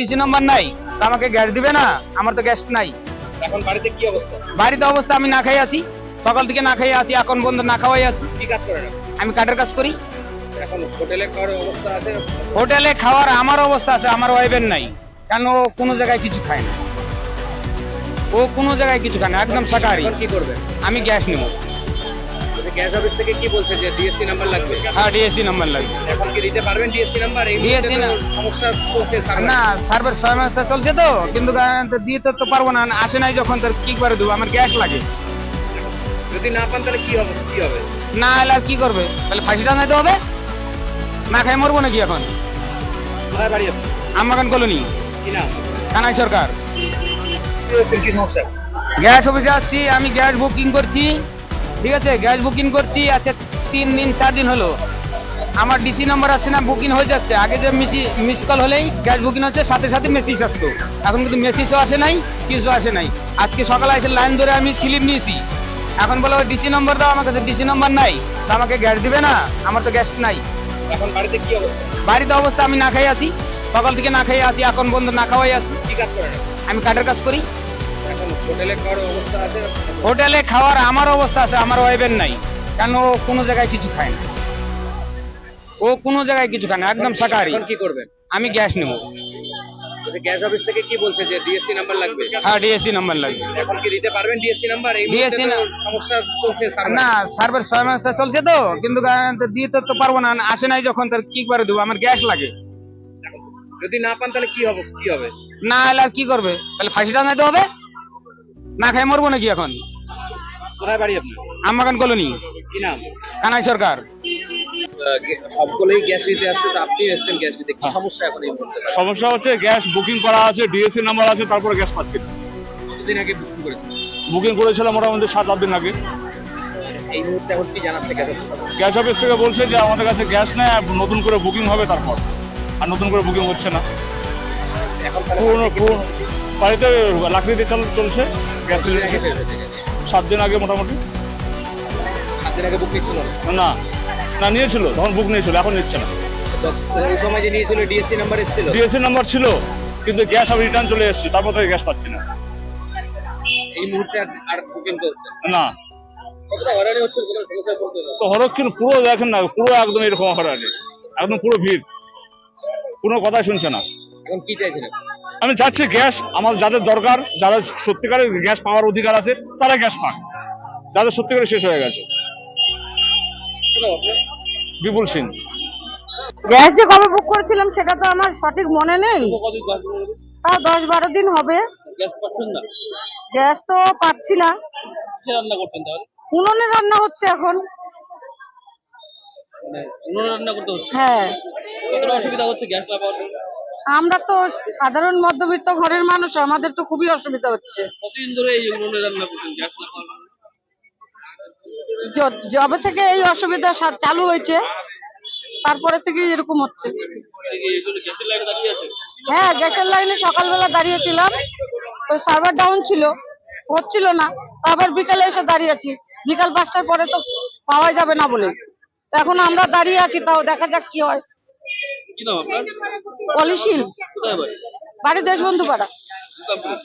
DC number নাই, তো আমাকে গ্যাস দিবে না? আমার তো গ্যাস নাই। এখন বাড়িতে কি অবস্থা? বাড়িতে অবস্থা আমি না খাই আছি, সকাল থেকে না খাই আছি, এখন বন্ধ না খাওয়াই আছি। কি কাজ করেন আপনি? আমি কাঠের কাজ করি। এখন হোটেলে খাওয়ার অবস্থা আছে? হোটেলে খাওয়ার আমার অবস্থা আছে, আমার ওয়াইফের নাই। কেন ও কোনো জায়গায় কিছু খায় না, ও কোনো জায়গায় কিছু খায় না, একদম শাকাহারি। এখন কি করবেন? আমি গ্যাস নেব। গ্যাস অফিস থেকে কি বলছে যে ডিএসসি নাম্বার লাগবে? হ্যাঁ, ডিএসসি নাম্বার লাগবে। এখন কি দিতে পারবেন ডিএসসি নাম্বার? এই DSC মুহূর্তে তো সমস্যা চলছে সার্ভার। না, সার্ভার সমস্যা চলছে কিন্তু দিতে তো পারবো না, আসে নাই যখন, তার কি করে দেবো? আমার গ্যাস লাগে। যদি না পান তাহলে কি হবে? না এলে আর কি করবে? তাহলে ফাঁসি টাঙাইতে হবে? না খাই মরবো নাকি এখন? কোথায় বাড়ি আপনার? আমবাগান কলোনি, কি নাম? কানাই সরকার। কি সমস্যা? গ্যাস অফিসে আসছি, আমি গ্যাস বুকিং করছি, ঠিক আছে, গ্যাস বুকিং করছি, আচ্ছা 3 দিন 4 দিন হলো, আমার ডিসি নাম্বার আসছে না, বুকিং হয়ে যাচ্ছে। আগে যে মিস কল হলেই গ্যাস বুকিং হচ্ছে, সাথে সাথে মেসেজ আসতো, এখন কিন্তু মেসেজও আসে নাই, কিছু আসে নাই। আজকে সকালে এসে লাইন ধরে আমি স্লিপ নিয়েছি, এখন বলে ডিসি নাম্বার দাও, আমার কাছে ডিসি নাম্বার নাই, তো আমাকে গ্যাস দিবে না? আমার তো গ্যাস নাই। এখন বাড়িতে কি অবস্থা? বাড়িতে অবস্থা আমি না খাই আছি, সকাল থেকে না খাই আছি, এখন বন্ধ না খাওয়াই আছি। কি কাজ করেন আপনি? আমি কাঠের কাজ করি। এখন হোটেলে খাওয়ার অবস্থা আছে? হোটেলে খাওয়ার আমার অবস্থা আছে, আমার ওয়াইফের নাই। কেন ও কোনো জায়গায় কিছু খায় না, ও কোনো জায়গায় কিছু খায় না, একদম শাকাহারি। এখন কি করবেন? আমি গ্যাস নেব। গ্যাস অফিস থেকে কি বলছে যে ডিএসসি নাম্বার লাগবে? হ্যাঁ, ডিএসসি নাম্বার লাগবে। এখন কি দিতে পারবেন ডিএসসি নাম্বার? এই মুহূর্তে DSC তো সমস্যা চলছে সার্ভার। না, সার্ভার সমস্যা চলছে কিন্তু দিতে তো পারবো না, আসে নাই যখন, তার কি করে দেবো? আমার গ্যাস লাগে। যদি না পান তাহলে কি হবে? না এলে আর কি করবে? তাহলে ফাঁসি টাঙাইতে হবে? না খাই মরবো নাকি এখন? কোথায় বাড়ি আপনার? আমবাগান কলোনি, কি নাম? কানাই সরকার। সবগুলোই গ্যাস নিতে আসছে, তো আপনি এসেছেন গ্যাস নিতে, কি সমস্যা এখন এই মুহূর্তে? সমস্যা হচ্ছে গ্যাস বুকিং করা আছে, ডিএসসি নাম্বার আছে, তারপরে গ্যাস পাচ্ছি না। কতদিন আগে বুকিং করেছেন? বুকিং করেছিলাম মোটামুটি 7-8 দিন আগে। এই মুহূর্তে এখন কি জানাচ্ছে গ্যাস অফিস? গ্যাস অফিস থেকে বলছে যে আমাদের কাছে গ্যাস নেই, নতুন করে বুকিং হবে তারপর, আর নতুন করে বুকিং হচ্ছে না। এখন তাহলে পুরনো বাড়িতে লাকড়িতে চলছে গ্যাস সিলিন্ডার। 7 দিন আগে মোটামুটি। 7 দিন আগে বুক নিচ্ছিল না? না না, নিয়েছিল তখন, বুক নিয়েছিল, এখন নিচ্ছে না। তো ওই সময় যে নিয়েছিল ডিএসসি নাম্বার এসেছিল? ডিএসসি নাম্বার ছিল, কিন্তু গ্যাস আমি রিটার্ন চলে এসেছি, তারপর থেকে গ্যাস পাচ্ছি না। এই মুহূর্তে আর বুকিং তো হচ্ছে না। না, কতটা হয়রানি হচ্ছে, কতটা সমস্যা পড়তে হচ্ছে? তো হরক্ষীণ পুরো দেখেন না, পুরো একদম এরকম হরানি, একদম পুরো ভিড়, কোনো কথাই শুনছে না। এখন কি চাইছেন আপনি? আমি চাচ্ছি গ্যাস আমার যাদের দরকার, যারা সত্যিকারের গ্যাস পাওয়ার অধিকার আছে, তারা গ্যাস পাক, যাদের সত্যিকারে শেষ হয়ে গেছে। কি নাম আপনার? বিপুল সিং। গ্যাস যে কবে বুক করেছিলাম সেটা তো আমার সঠিক মনে নেই, কতদিন বাদ পড়লো? তাও 10-12 দিন হবে। গ্যাস পাচ্ছেন না? গ্যাস তো পাচ্ছি না, কিসে রান্না করতেন তাহলে? উনুনে রান্না হচ্ছে এখন। মানে উনুনে রান্না করতে হচ্ছে? হ্যাঁ, কতটা অসুবিধা হচ্ছে গ্যাস না পাওয়ার জন্য? আমরা তো সাধারণ মধ্যবিত্ত ঘরের মানুষ, আমাদের তো খুবই অসুবিধা হচ্ছে। কতদিন ধরে এই উনুনে রান্না করতেন গ্যাস না পাওয়ার জন্য? যবে থেকে এই অসুবিধা চালু হয়েছে তারপরে থেকে এরকম হচ্ছে। এই জন্য গ্যাসের লাইনে দাঁড়িয়ে আছে? হ্যাঁ, গ্যাসের লাইনে সকালবেলা দাঁড়িয়েছিলাম, তো সার্ভার ডাউন ছিল, হচ্ছিল না, আবার বিকালে এসে দাঁড়িয়ে আছি, বিকাল 5টার পরে তো পাওয়া যাবে না বলে, তো এখন আমরা দাঁড়িয়ে আছি, তাও দেখা যাক কি হয়। কি নাম আপনার? পলিশিল, কোথায় বাড়ি? বাড়ি দেশবন্ধু পাড়া। কি কাম করেন?